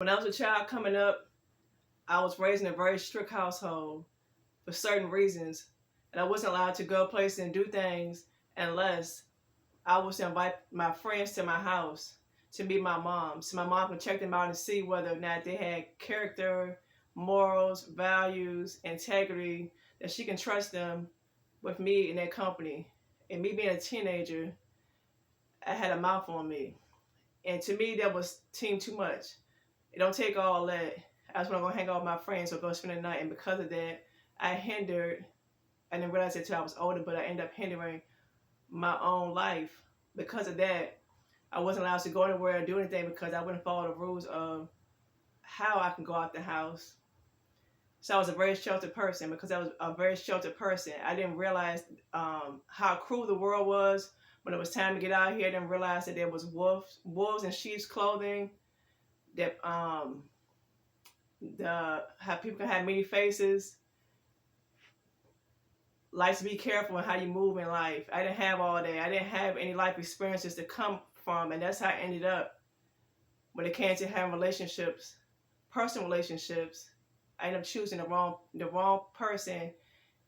When I was a child coming up, I was raised in a very strict household for certain reasons, and I wasn't allowed to go places and do things unless I was to invite my friends to my house to meet my mom. So my mom could check them out and see whether or not they had character, morals, values, integrity, that she can trust them with me in their company. And me being a teenager, I had a mouth on me. And to me, that was too much. It don't take all that. I just want to go hang out with my friends or go spend the night. And because of that, I didn't realize it until I was older, but I ended up hindering my own life. Because of that, I wasn't allowed to go anywhere or do anything because I wouldn't follow the rules of how I can go out the house. So I was a very sheltered person. Because I was a very sheltered person, I didn't realize how cruel the world was. When it was time to get out here, I didn't realize that there was wolves in sheep's clothing. That how people can have many faces. Like to be careful in how you move in life. I didn't have all that. I didn't have any life experiences to come from, and that's how I ended up when it came to having relationships, personal relationships. I ended up choosing the wrong person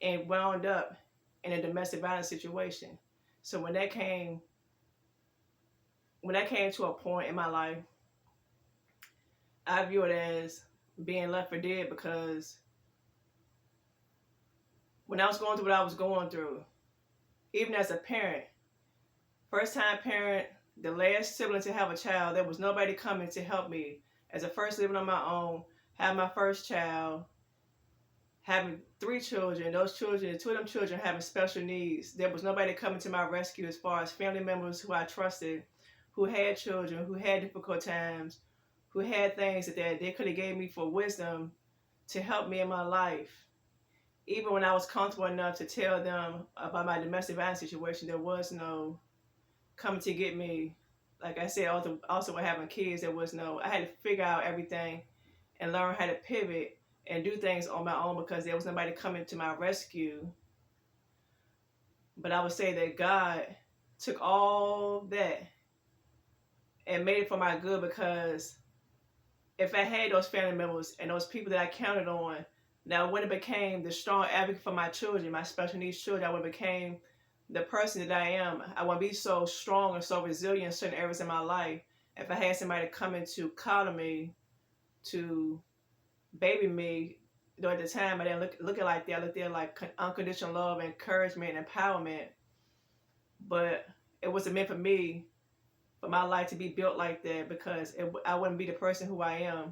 and wound up in a domestic violence situation. So when that came to a point in my life, I view it as being left for dead, because when I was going through what I was going through, even as a parent, first time parent, the last sibling to have a child, there was nobody coming to help me. As a first living on my own, having my first child, having 3 children, those children, 2 of them children having special needs. There was nobody coming to my rescue as far as family members who I trusted, who had children, who had difficult times, who had things that they could have gave me for wisdom to help me in my life. Even when I was comfortable enough to tell them about my domestic violence situation, there was no coming to get me. Like I said, also with having kids, I had to figure out everything and learn how to pivot and do things on my own because there was nobody coming to my rescue. But I would say that God took all that and made it for my good, because if I had those family members and those people that I counted on, now I would have became the strong advocate for my children, my special needs children. I would have became the person that I am. I wouldn't be so strong and so resilient in certain areas in my life if I had somebody coming to coddle me, to baby me. Though at the time I didn't look at it like that. I looked at it like unconditional love, encouragement, empowerment. But it wasn't meant for me, for my life to be built like that, because I wouldn't be the person who I am